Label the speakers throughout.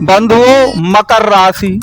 Speaker 1: बंधुओं, मकर राशि।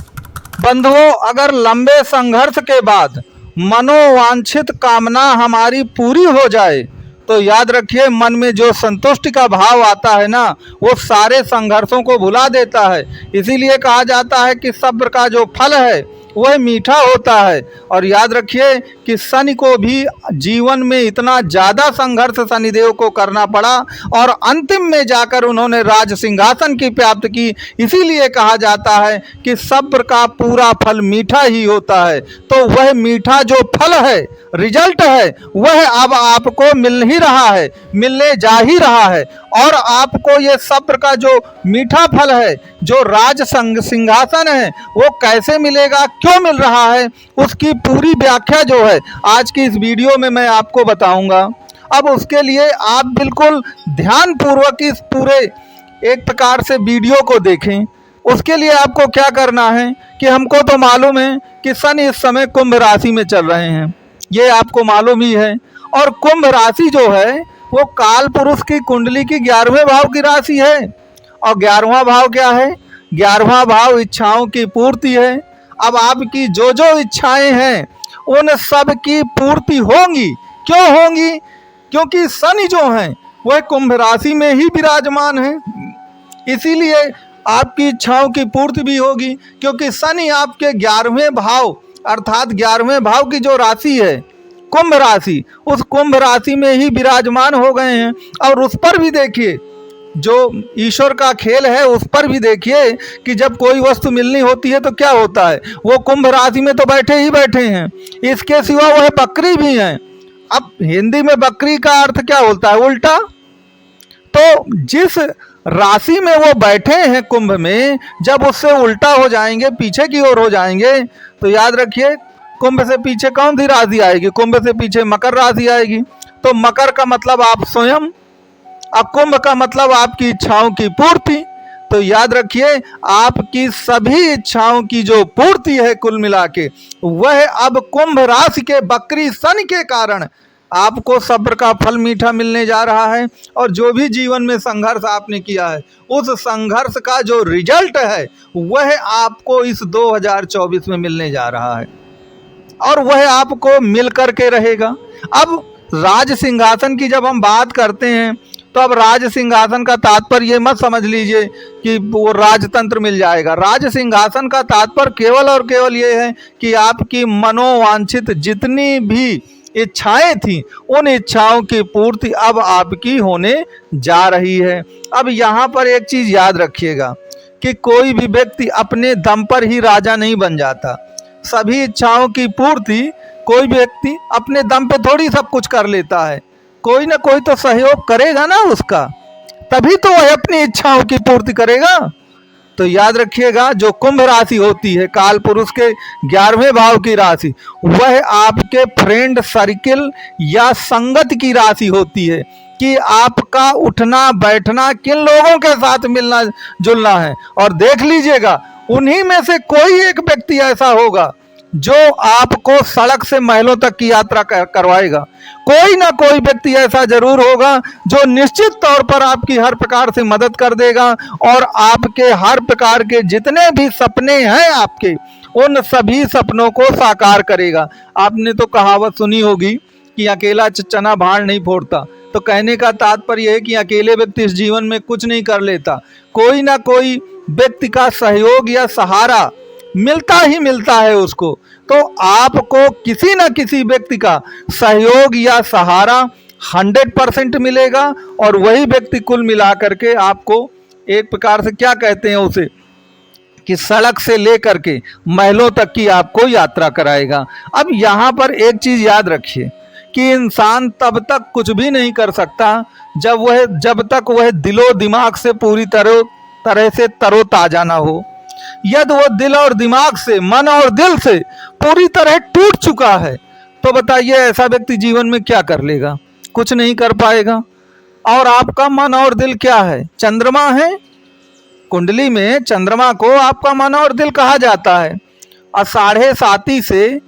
Speaker 1: बंधुओं, अगर लंबे संघर्ष के बाद मनोवांछित कामना हमारी पूरी हो जाए तो याद रखिए, मन में जो संतुष्टि का भाव आता है ना, वो सारे संघर्षों को भुला देता है। इसीलिए कहा जाता है कि सब्र का जो फल है वह मीठा होता है। और याद रखिए कि शनि को भी जीवन में इतना ज़्यादा संघर्ष शनिदेव को करना पड़ा और अंतिम में जाकर उन्होंने राज सिंहासन की प्राप्त की। इसीलिए कहा जाता है कि सब्र का पूरा फल मीठा ही होता है। तो वह मीठा जो फल है, रिजल्ट है, वह अब आपको मिल ही रहा है, मिलने जा ही रहा है। और आपको ये सब्र का जो मीठा फल है, जो राज सिंहासन है, वो कैसे मिलेगा, क्यों मिल रहा है, उसकी पूरी व्याख्या जो है आज की इस वीडियो में मैं आपको बताऊंगा। अब उसके लिए आप बिल्कुल ध्यान पूर्वक इस पूरे एक प्रकार से वीडियो को देखें। उसके लिए आपको क्या करना है कि हमको तो मालूम है कि शनि इस समय कुंभ राशि में चल रहे हैं, ये आपको मालूम ही है। और कुंभ राशि जो है वो काल पुरुष की कुंडली की 11वें भाव की राशि है। और 11वां भाव क्या है? 11वां भाव इच्छाओं की पूर्ति है। अब आपकी जो जो इच्छाएं हैं उन सब की पूर्ति होंगी। क्यों होंगी? क्योंकि शनि जो हैं वह कुंभ राशि में ही विराजमान है। इसीलिए आपकी इच्छाओं की पूर्ति भी होगी, क्योंकि शनि आपके 11वें भाव अर्थात 11वें भाव की जो राशि है कुंभ राशि, उस कुंभ राशि में ही विराजमान हो गए हैं। और उस पर भी देखिए, जो ईश्वर का खेल है उस पर भी देखिए कि जब कोई वस्तु मिलनी होती है तो क्या होता है, वो कुंभ राशि में तो बैठे ही बैठे हैं। इसके सिवा वह बकरी भी हैं। अब हिंदी में बकरी का अर्थ क्या होता है? उल्टा। तो जिस राशि में वो बैठे हैं कुंभ में, जब उससे उल्टा हो जाएंगे, पीछे की ओर हो जाएंगे, तो याद रखिए कुंभ से पीछे कौन सी राशि आएगी? कुंभ से पीछे मकर राशि आएगी। तो मकर का मतलब आप स्वयं, और कुंभ का मतलब आपकी इच्छाओं की पूर्ति। तो याद रखिए, आपकी सभी इच्छाओं की जो पूर्ति है कुल मिला के, वह अब कुंभ राशि के बकरी शनि के कारण आपको सब्र का फल मीठा मिलने जा रहा है। और जो भी जीवन में संघर्ष आपने किया है, उस संघर्ष का जो रिजल्ट है वह आपको इस 2024 में मिलने जा रहा है, और वह आपको मिल करके रहेगा। अब राज सिंहासन की जब हम बात करते हैं, तो अब राज सिंहासन का तात्पर्य ये मत समझ लीजिए कि वो राजतंत्र मिल जाएगा। राज सिंहासन का तात्पर्य केवल और केवल ये है कि आपकी मनोवांछित जितनी भी इच्छाएं थी, उन इच्छाओं की पूर्ति अब आपकी होने जा रही है। अब यहाँ पर एक चीज याद रखिएगा कि कोई भी व्यक्ति अपने दम पर ही राजा नहीं बन जाता। सभी इच्छाओं की पूर्ति कोई व्यक्ति अपने दम पे थोड़ी सब कुछ कर लेता है। कोई ना कोई तो सहयोग करेगा ना उसका, तभी तो वह अपनी इच्छाओं की पूर्ति करेगा। तो याद रखिएगा, जो कुंभ राशि होती है काल पुरुष के 11वें भाव की राशि, वह आपके फ्रेंड सर्किल या संगत की राशि होती है कि आपका उठना बैठना किन लोगों के साथ मिलना जुलना है। और देख लीजिएगा, उन्हीं में से कोई एक व्यक्ति ऐसा होगा जो आपको सड़क से महलों तक की यात्रा करवाएगा। कोई ना कोई व्यक्ति ऐसा जरूर होगा जो निश्चित तौर पर आपकी हर प्रकार से मदद कर देगा और आपके हर प्रकार के जितने भी सपने हैं आपके, उन सभी सपनों को साकार करेगा। आपने तो कहावत सुनी होगी कि अकेला चना भाड़ नहीं फोड़ता। तो कहने का तात्पर्य है कि अकेले व्यक्ति इस जीवन में कुछ नहीं कर लेता। कोई ना कोई व्यक्ति का सहयोग या सहारा मिलता ही मिलता है उसको। तो आपको किसी न किसी व्यक्ति का सहयोग या सहारा 100% मिलेगा, और वही व्यक्ति कुल मिला करके आपको एक प्रकार से क्या कहते हैं उसे, कि सड़क से लेकर के महलों तक की आपको यात्रा कराएगा। अब यहाँ पर एक चीज याद रखिए कि इंसान तब तक कुछ भी नहीं कर सकता जब तक वह दिलो दिमाग से पूरी तरह से तरोताजा ना हो। यदि वो दिल और दिमाग से, मन और दिल से पूरी तरह टूट चुका है, तो बताइए ऐसा व्यक्ति जीवन में क्या कर लेगा? कुछ नहीं कर पाएगा। और आपका मन और दिल क्या है? चंद्रमा है। कुंडली में चंद्रमा को आपका मन और दिल कहा जाता है। और 7.5 से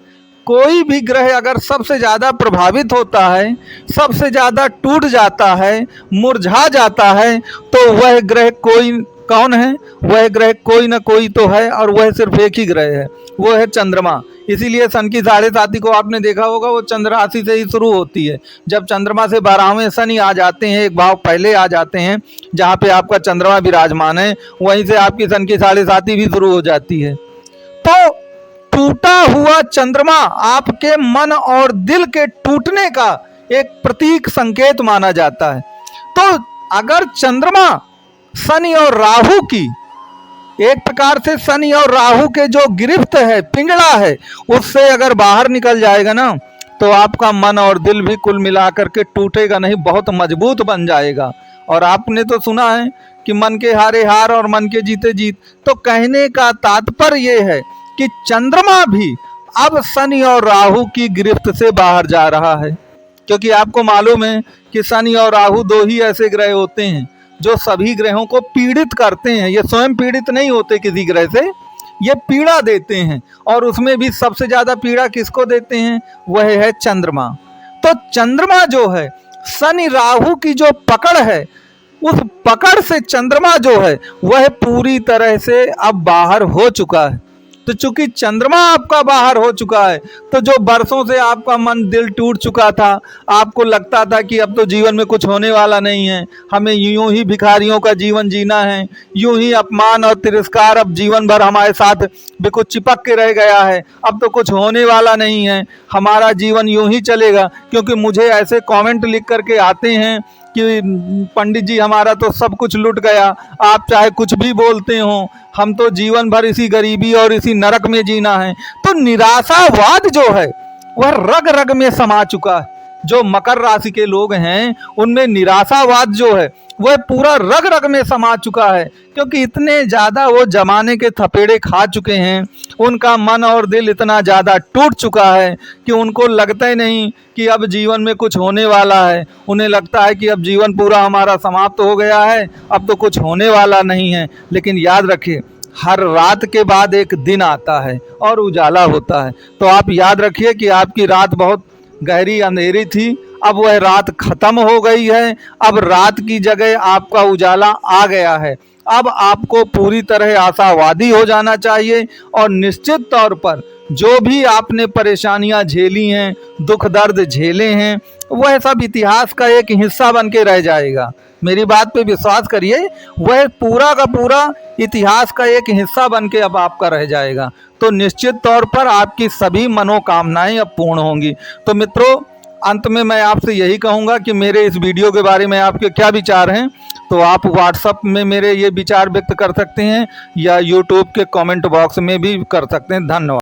Speaker 1: कोई भी ग्रह अगर सबसे ज़्यादा प्रभावित होता है, सबसे ज़्यादा टूट जाता है, मुरझा जाता है, तो वह ग्रह कोई कौन है? वह ग्रह कोई ना कोई तो है और वह सिर्फ एक ही ग्रह है, वो है चंद्रमा। इसीलिए सन की 7.5 को आपने देखा होगा, वो चंद्र राशि से ही शुरू होती है। जब चंद्रमा से 12वें शनि आ जाते हैं, एक भाव पहले आ जाते हैं जहाँ पे आपका चंद्रमा विराजमान है, वहीं से आपकी सन की 7.5 भी शुरू हो जाती है। तो टूटा हुआ चंद्रमा आपके मन और दिल के टूटने का एक प्रतीक संकेत माना जाता है। तो अगर चंद्रमा शनि और राहु की, एक प्रकार से शनि और राहु के जो गिरफ्त है, पिंजड़ा है, उससे अगर बाहर निकल जाएगा ना, तो आपका मन और दिल भी कुल मिलाकर के टूटेगा नहीं, बहुत मजबूत बन जाएगा। और आपने तो सुना है कि मन के हारे हार और मन के जीते जीत। तो कहने का तात्पर्य ये है कि चंद्रमा भी अब शनि और राहु की गिरफ्त से बाहर जा रहा है। क्योंकि आपको मालूम है कि शनि और राहु दो ही ऐसे ग्रह होते हैं जो सभी ग्रहों को पीड़ित करते हैं। ये स्वयं पीड़ित नहीं होते किसी ग्रह से, ये पीड़ा देते हैं। और उसमें भी सबसे ज्यादा पीड़ा किसको देते हैं? वह है चंद्रमा। तो चंद्रमा जो है, शनि राहु की जो पकड़ है, उस पकड़ से चंद्रमा जो है वह पूरी तरह से अब बाहर हो चुका है। तो चूंकि चंद्रमा आपका बाहर हो चुका है, तो जो बरसों से आपका मन दिल टूट चुका था, आपको लगता था कि अब तो जीवन में कुछ होने वाला नहीं है, हमें यूं ही भिखारियों का जीवन जीना है, यूं ही अपमान और तिरस्कार अब जीवन भर हमारे साथ बिल्कुल चिपक के रह गया है, अब तो कुछ होने वाला नहीं है, हमारा जीवन यूं ही चलेगा। क्योंकि मुझे ऐसे कमेंट लिख करके आते हैं कि पंडित जी हमारा तो सब कुछ लुट गया, आप चाहे कुछ भी बोलते हो, हम तो जीवन भर इसी गरीबी और इसी नरक में जीना है। तो निराशावाद जो है वह रग रग में समा चुका है। जो मकर राशि के लोग हैं उनमें निराशावाद जो है वह पूरा रग रग में समा चुका है। क्योंकि इतने ज़्यादा वो जमाने के थपेड़े खा चुके हैं, उनका मन और दिल इतना ज़्यादा टूट चुका है कि उनको लगता ही नहीं कि अब जीवन में कुछ होने वाला है। उन्हें लगता है कि अब जीवन पूरा हमारा समाप्त हो गया है, अब तो कुछ होने वाला नहीं है। लेकिन याद रखिए, हर रात के बाद एक दिन आता है और उजाला होता है। तो आप याद रखिए कि आपकी रात बहुत गहरी अंधेरी थी, अब वह रात खत्म हो गई है। अब रात की जगह आपका उजाला आ गया है। अब आपको पूरी तरह आशावादी हो जाना चाहिए और निश्चित तौर पर जो भी आपने परेशानियां झेली हैं, दुख दर्द झेले हैं, वह सब इतिहास का एक हिस्सा बन के रह जाएगा। मेरी बात पे विश्वास करिए, वह पूरा का पूरा इतिहास का एक हिस्सा बन के अब आपका रह जाएगा। तो निश्चित तौर पर आपकी सभी मनोकामनाएं अब पूर्ण होंगी। तो मित्रों, अंत में मैं आपसे यही कहूँगा कि मेरे इस वीडियो के बारे में आपके क्या विचार हैं, तो आप व्हाट्सएप में मेरे ये विचार व्यक्त कर सकते हैं या यूट्यूब के कमेंट बॉक्स में भी कर सकते हैं। धन्यवाद।